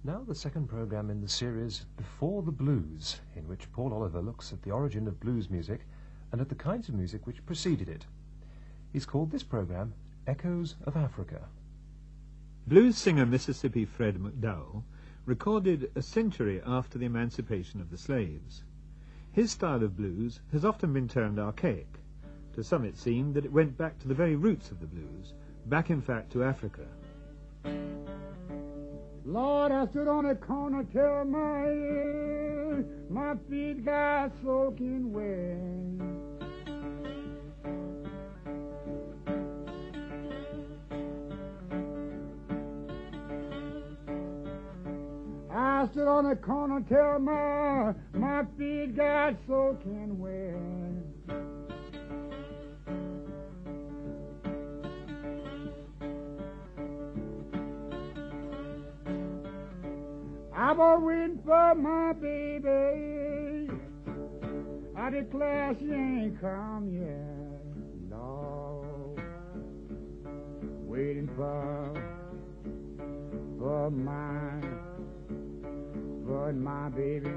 Now the second programme in the series Before the Blues, in which Paul Oliver looks at the origin of blues music and at the kinds of music which preceded it. He's called this programme Echoes of Africa. Blues singer Mississippi Fred McDowell recorded a century after the emancipation of the slaves. His style of blues has often been termed archaic. To some it seemed that it went back to the very roots of the blues, back in fact to Africa. Lord, I stood on a corner till my feet got soaking wet. I stood on a corner till my feet got soaking wet. I was waiting for my baby. I declare she ain't come yet. Lord, waiting for my baby.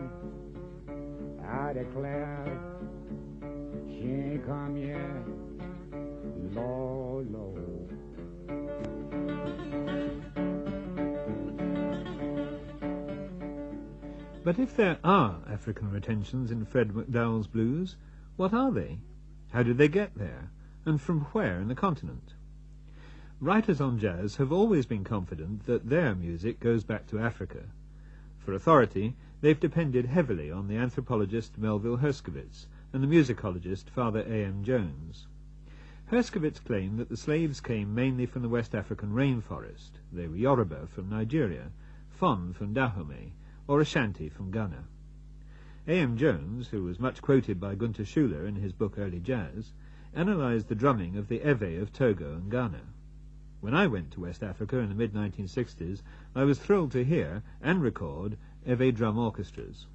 I declare she ain't come yet. Lord, Lord. But if there are African retentions in Fred McDowell's blues, what are they? How did they get there? And from where in the continent? Writers on jazz have always been confident that their music goes back to Africa. For authority, they've depended heavily on the anthropologist Melville Herskovits and the musicologist Father A.M. Jones. Herskovits claimed that the slaves came mainly from the West African rainforest. They were Yoruba from Nigeria, Fon from Dahomey, or Ashanti from Ghana. A.M. Jones, who was much quoted by Gunter Schuller in his book Early Jazz, analysed the drumming of the Ewe of Togo and Ghana. When I went to West Africa in the mid-1960s, I was thrilled to hear and record Ewe drum orchestras.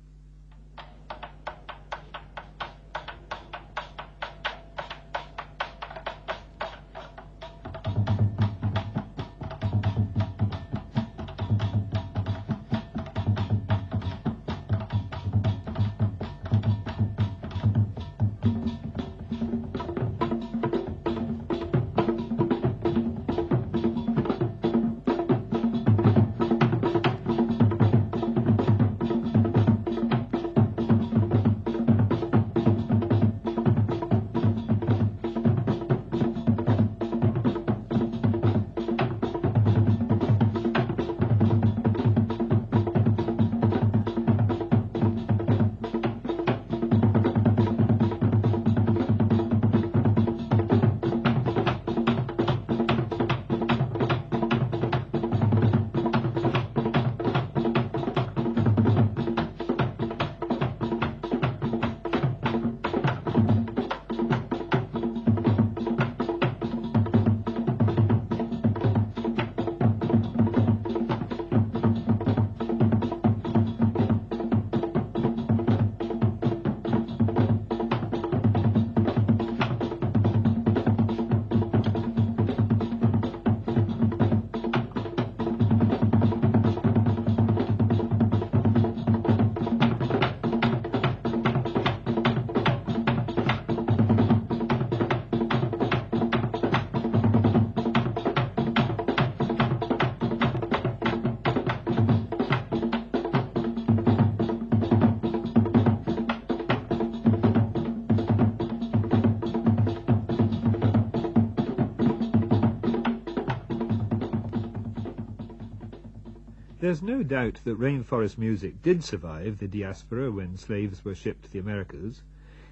There's no doubt that rainforest music did survive the diaspora when slaves were shipped to the Americas.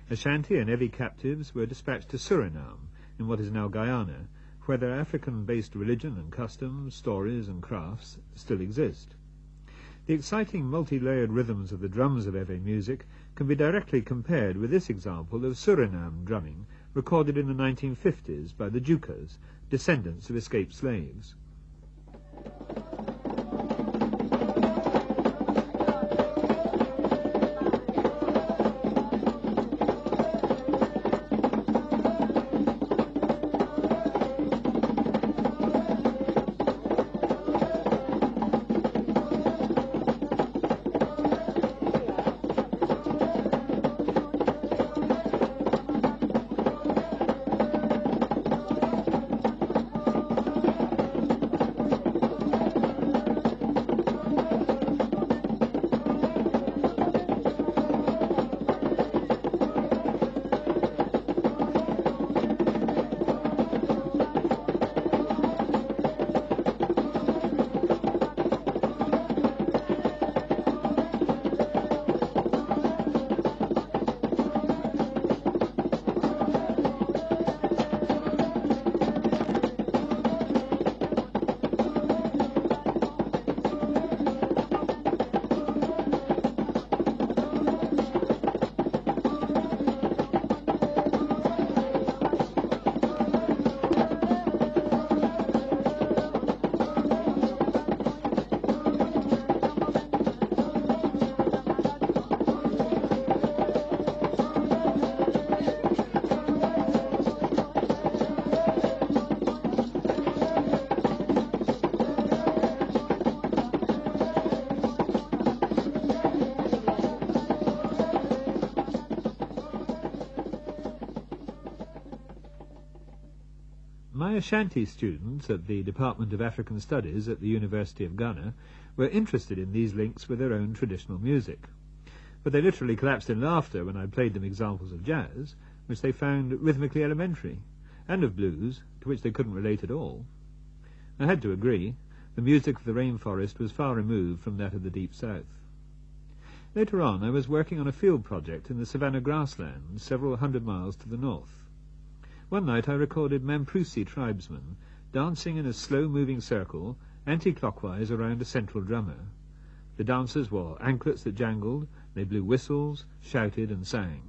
Ashanti and Ewe captives were dispatched to Suriname, in what is now Guyana, where their African-based religion and customs, stories and crafts still exist. The exciting multi-layered rhythms of the drums of Ewe music can be directly compared with this example of Suriname drumming recorded in the 1950s by the Jukas, descendants of escaped slaves. My Ashanti students at the Department of African Studies at the University of Ghana were interested in these links with their own traditional music, but they literally collapsed in laughter when I played them examples of jazz, which they found rhythmically elementary, and of blues, to which they couldn't relate at all. I had to agree. The music of the rainforest was far removed from that of the Deep South. Later on, I was working on a field project in the savannah grasslands several hundred miles to the north. One night I recorded Mamprusi tribesmen dancing in a slow-moving circle anti-clockwise around a central drummer. The dancers wore anklets that jangled, they blew whistles, shouted and sang.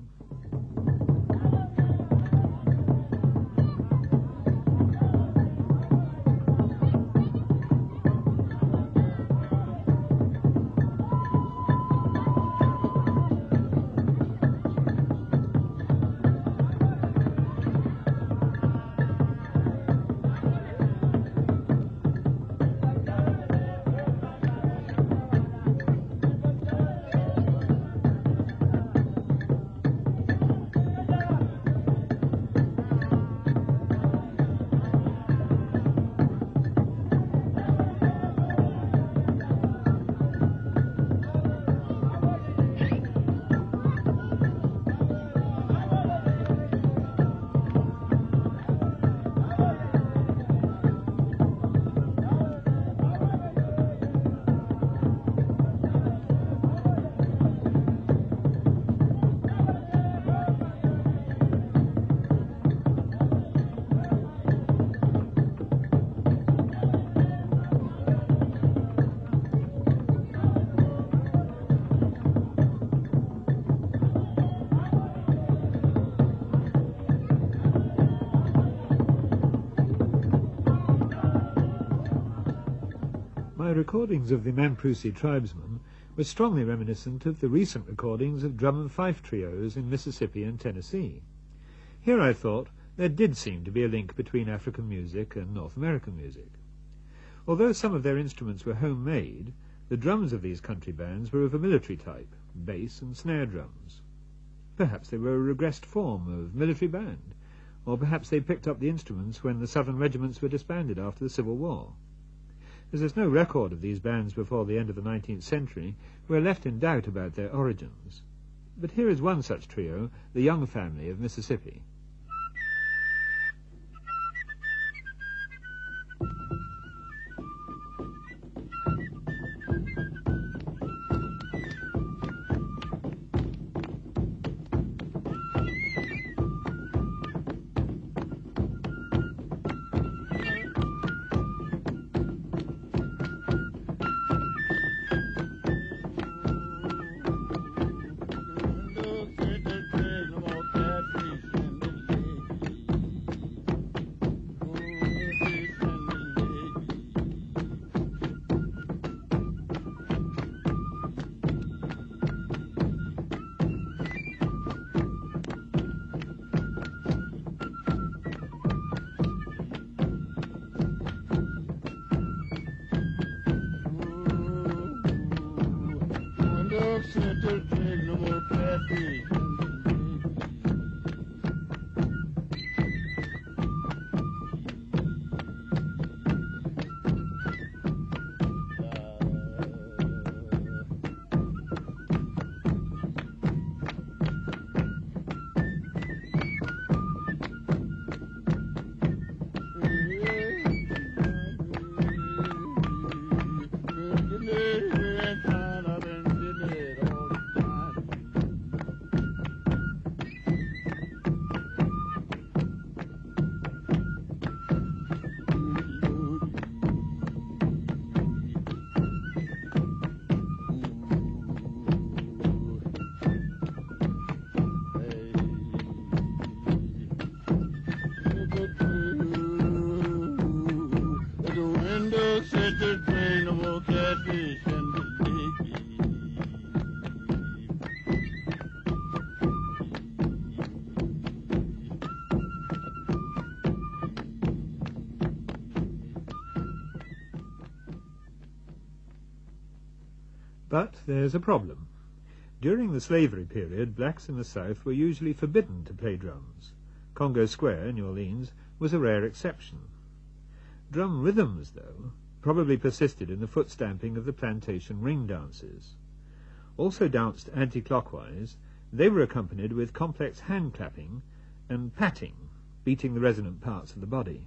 My recordings of the Mamprusi tribesmen were strongly reminiscent of the recent recordings of drum and fife trios in Mississippi and Tennessee. Here, I thought, there did seem to be a link between African music and North American music. Although some of their instruments were homemade, the drums of these country bands were of a military type, bass and snare drums. Perhaps they were a regressed form of military band, or perhaps they picked up the instruments when the southern regiments were disbanded after the Civil War. As there's no record of these bands before the end of the 19th century, we're left in doubt about their origins. But here is one such trio, the Young Family of Mississippi. But there's a problem. During the slavery period, blacks in the South were usually forbidden to play drums. Congo Square, New Orleans, was a rare exception. Drum rhythms, though, probably persisted in the foot-stamping of the plantation ring dances. Also danced anti-clockwise, they were accompanied with complex hand-clapping and patting, beating the resonant parts of the body.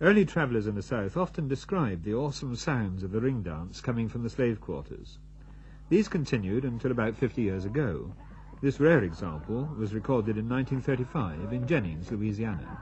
Early travellers in the South often described the awesome sounds of the ring dance coming from the slave quarters. These continued until about 50 years ago. This rare example was recorded in 1935 in Jennings, Louisiana.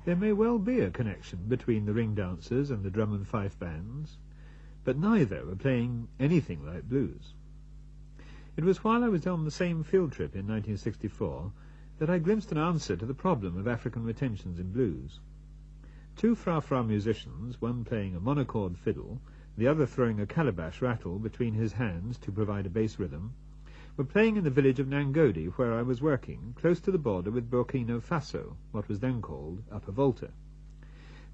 There may well be a connection between the ring dancers and the drum and fife bands, but neither were playing anything like blues. It was while I was on the same field trip in 1964 that I glimpsed an answer to the problem of African retentions in blues. Two fra-fra musicians, one playing a monochord fiddle, the other throwing a calabash rattle between his hands to provide a bass rhythm, were playing in the village of Nangodi, where I was working, close to the border with Burkina Faso, what was then called Upper Volta.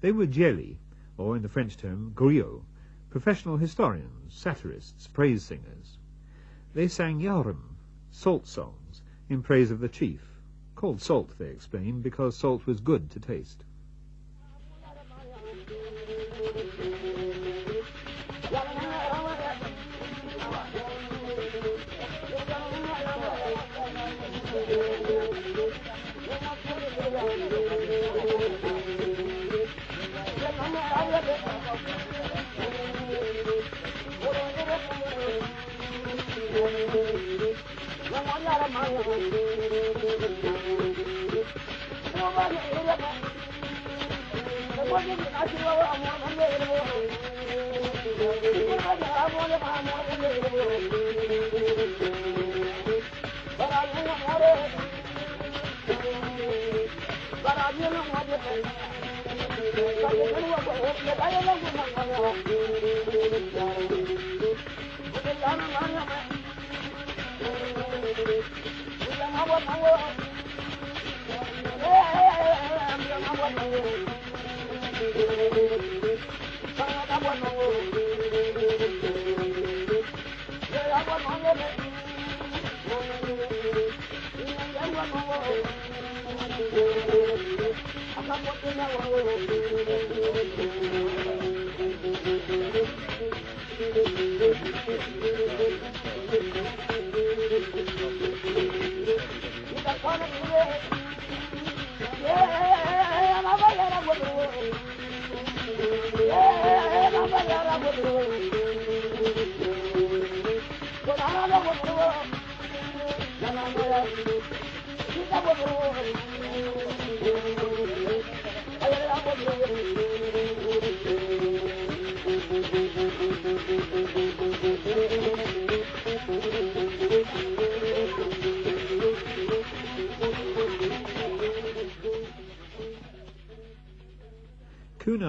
They were djeli, or in the French term griots, professional historians, satirists, praise singers. They sang yarum, salt songs, in praise of the chief, called salt, they explained, because salt was good to taste.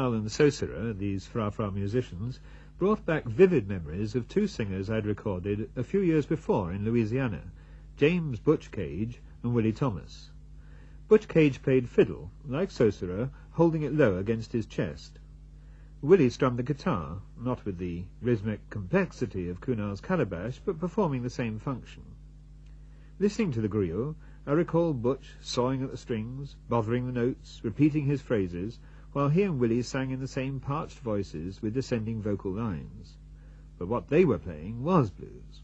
Kunal and Sosira, these fra-fra musicians, brought back vivid memories of two singers I'd recorded a few years before in Louisiana, James Butch Cage and Willie Thomas. Butch Cage played fiddle, like Sosira, holding it low against his chest. Willie strummed the guitar, not with the rhythmic complexity of Kunal's calabash, but performing the same function. Listening to the griot, I recall Butch sawing at the strings, bothering the notes, repeating his phrases, while he and Willie sang in the same parched voices with descending vocal lines. But what they were playing was blues.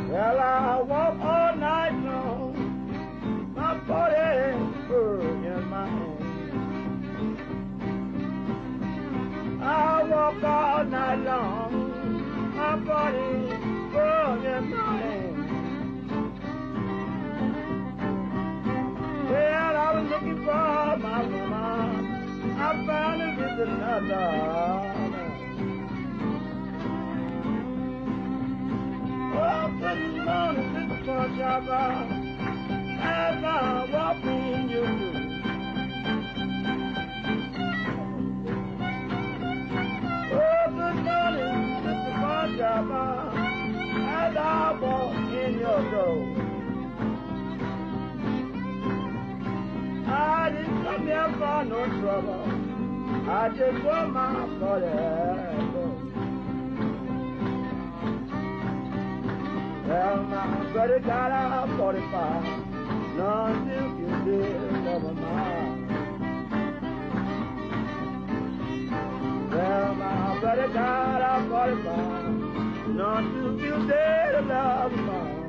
Well, I walk all night long, my body hurt in my hand. I walk all night long, my body hurt in my hand. Well, I was looking for my woman, I found her with another. Good morning, Mr. Punchaba, as I walk in your door. Oh, good morning, Mr. Punchaba, as I walk in your door. I didn't come here for no trouble, I just want my body. Well, my brother got out 45, none you can do never mind. Well, my brother got out 45, none you can do never mind.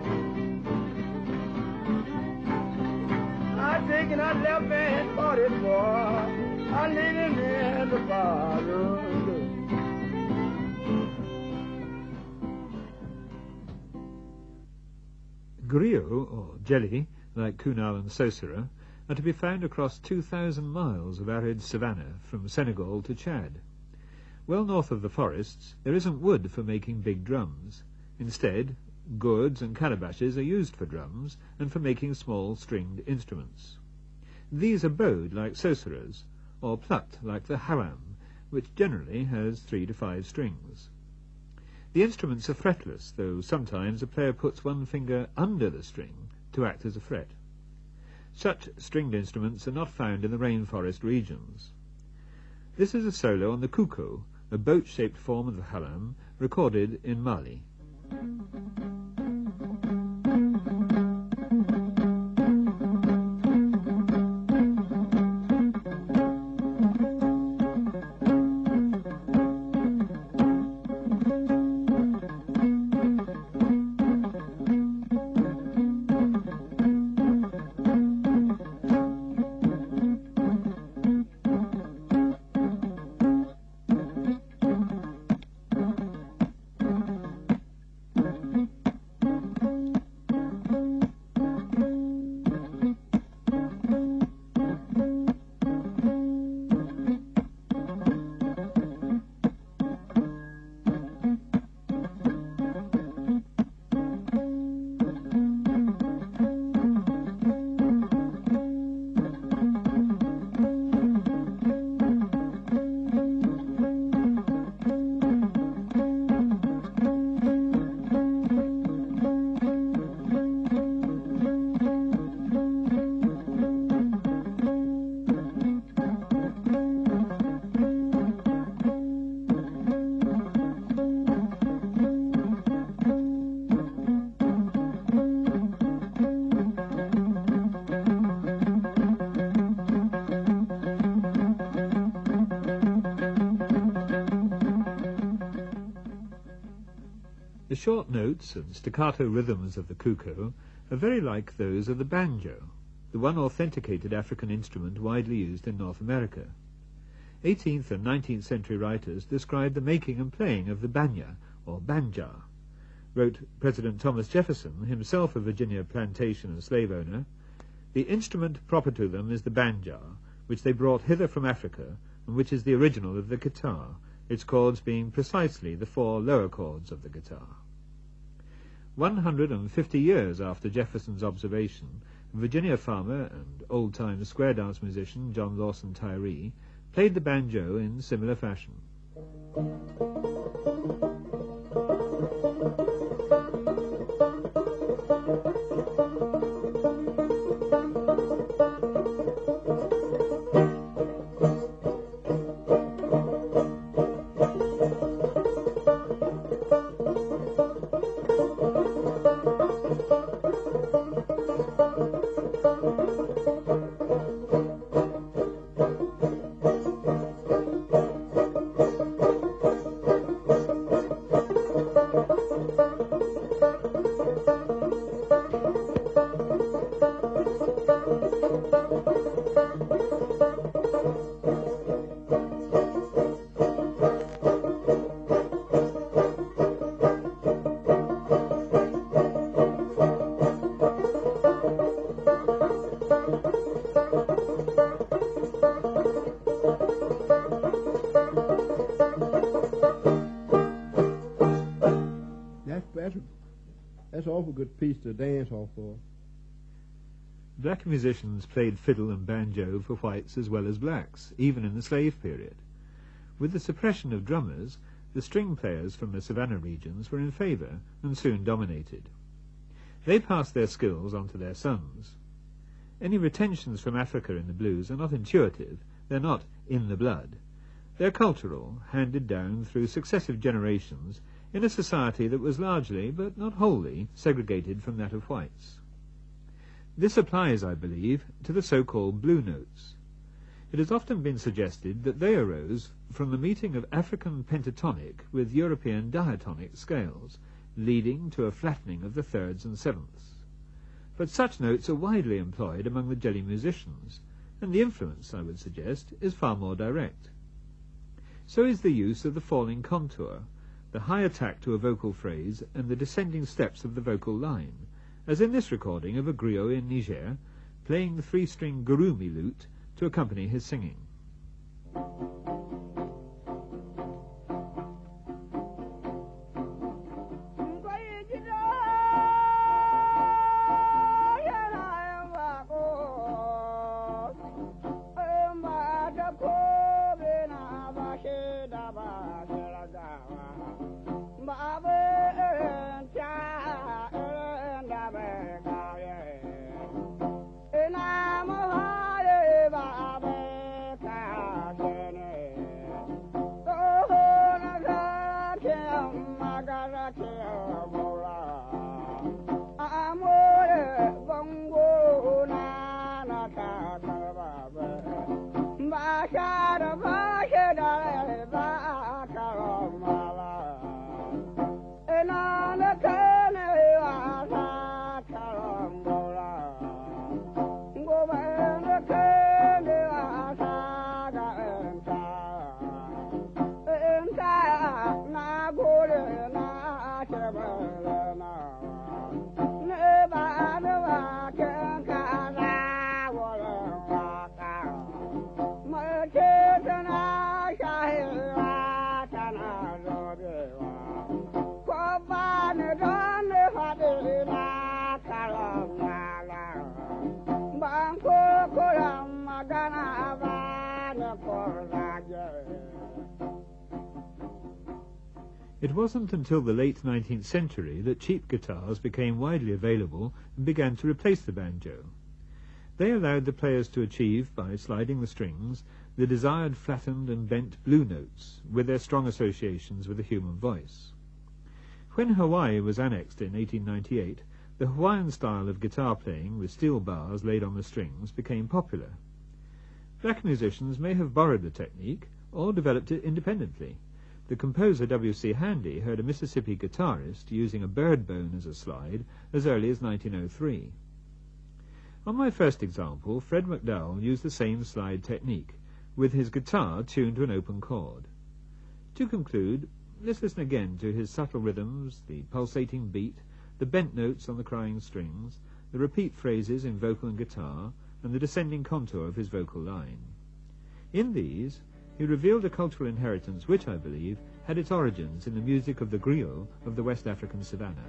I taken out left hand 44, I need him in the barroom. Griot, or jelly, like Kunal and Sosira, are to be found across 2,000 miles of arid savanna from Senegal to Chad. Well north of the forests, there isn't wood for making big drums. Instead, gourds and calabashes are used for drums and for making small stringed instruments. These are bowed like Sosira's, or plucked like the haram, which generally has 3 to 5 strings. The instruments are fretless, though sometimes a player puts one finger under the string to act as a fret. Such stringed instruments are not found in the rainforest regions. This is a solo on the kuko, a boat-shaped form of the haram, recorded in Mali. short notes and staccato rhythms of the cuco are very like those of the banjo, the one authenticated African instrument widely used in North America. 18th and 19th century writers describe the making and playing of the banya, or banja. Wrote President Thomas Jefferson, himself a Virginia plantation and slave owner, "The instrument proper to them is the banja, which they brought hither from Africa, and which is the original of the guitar, its chords being precisely the 4 lower chords of the guitar." 150 years after Jefferson's observation, Virginia farmer and old-time square dance musician John Lawson Tyree played the banjo in similar fashion. That's an awful good piece to dance off for. Black musicians played fiddle and banjo for whites as well as blacks, even in the slave period. With the suppression of drummers, the string players from the savannah regions were in favour and soon dominated. They passed their skills on to their sons. Any retentions from Africa in the blues are not intuitive, they're not in the blood. They're cultural, handed down through successive generations in a society that was largely, but not wholly, segregated from that of whites. This applies, I believe, to the so-called blue notes. It has often been suggested that they arose from the meeting of African pentatonic with European diatonic scales, leading to a flattening of the thirds and sevenths. But such notes are widely employed among the jelly musicians, and the influence, I would suggest, is far more direct. So is the use of the falling contour, the high attack to a vocal phrase, and the descending steps of the vocal line, as in this recording of a griot in Niger, playing the 3-string gurumi lute to accompany his singing. It wasn't until the late 19th century that cheap guitars became widely available and began to replace the banjo. They allowed the players to achieve, by sliding the strings, the desired flattened and bent blue notes, with their strong associations with the human voice. When Hawaii was annexed in 1898, the Hawaiian style of guitar playing with steel bars laid on the strings became popular. Black musicians may have borrowed the technique, or developed it independently, The composer W.C. Handy heard a Mississippi guitarist using a bird bone as a slide as early as 1903. On my first example, Fred McDowell used the same slide technique, with his guitar tuned to an open chord. To conclude, let's listen again to his subtle rhythms, the pulsating beat, the bent notes on the crying strings, the repeat phrases in vocal and guitar, and the descending contour of his vocal line. In these, he revealed a cultural inheritance which, I believe, had its origins in the music of the griot of the West African savannah.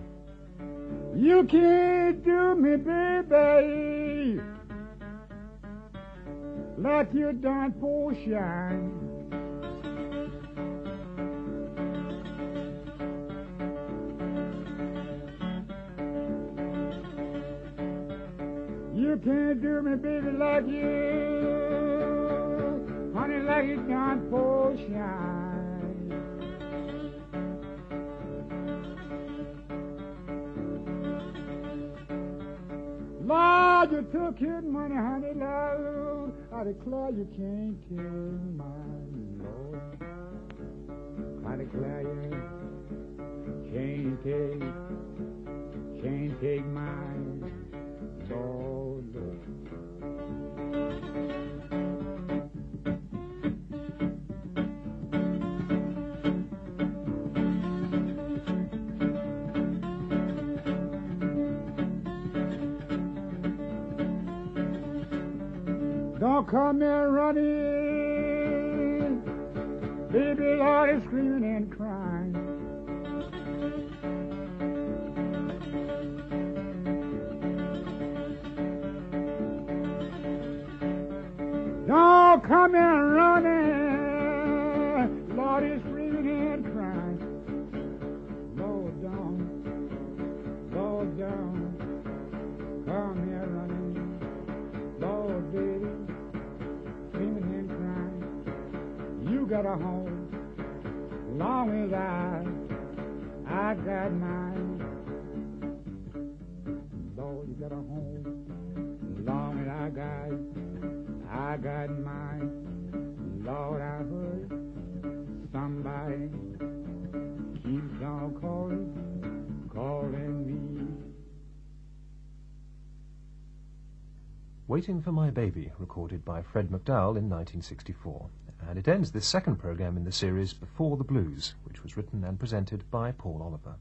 You can't do me, baby, like you done for shine. You can't do me, baby, like you, honey, like you done for shine. Lord, you took his money, honey, Lord, I declare you can't take mine, Lord. I declare you can't take mine, Lord, Lord. Don't come there running, baby, Lord is screaming and crying. Don't come here running, Lord is screaming and crying. Lord, don't come here running, Lord, baby, screaming and crying. You got a home, long as I got mine. Lord, you got a home, long as I got mine. Lord, I heard somebody keeps on calling me. Waiting for My Baby, recorded by Fred McDowell in 1964. And it ends this second programme in the series Before the Blues, which was written and presented by Paul Oliver.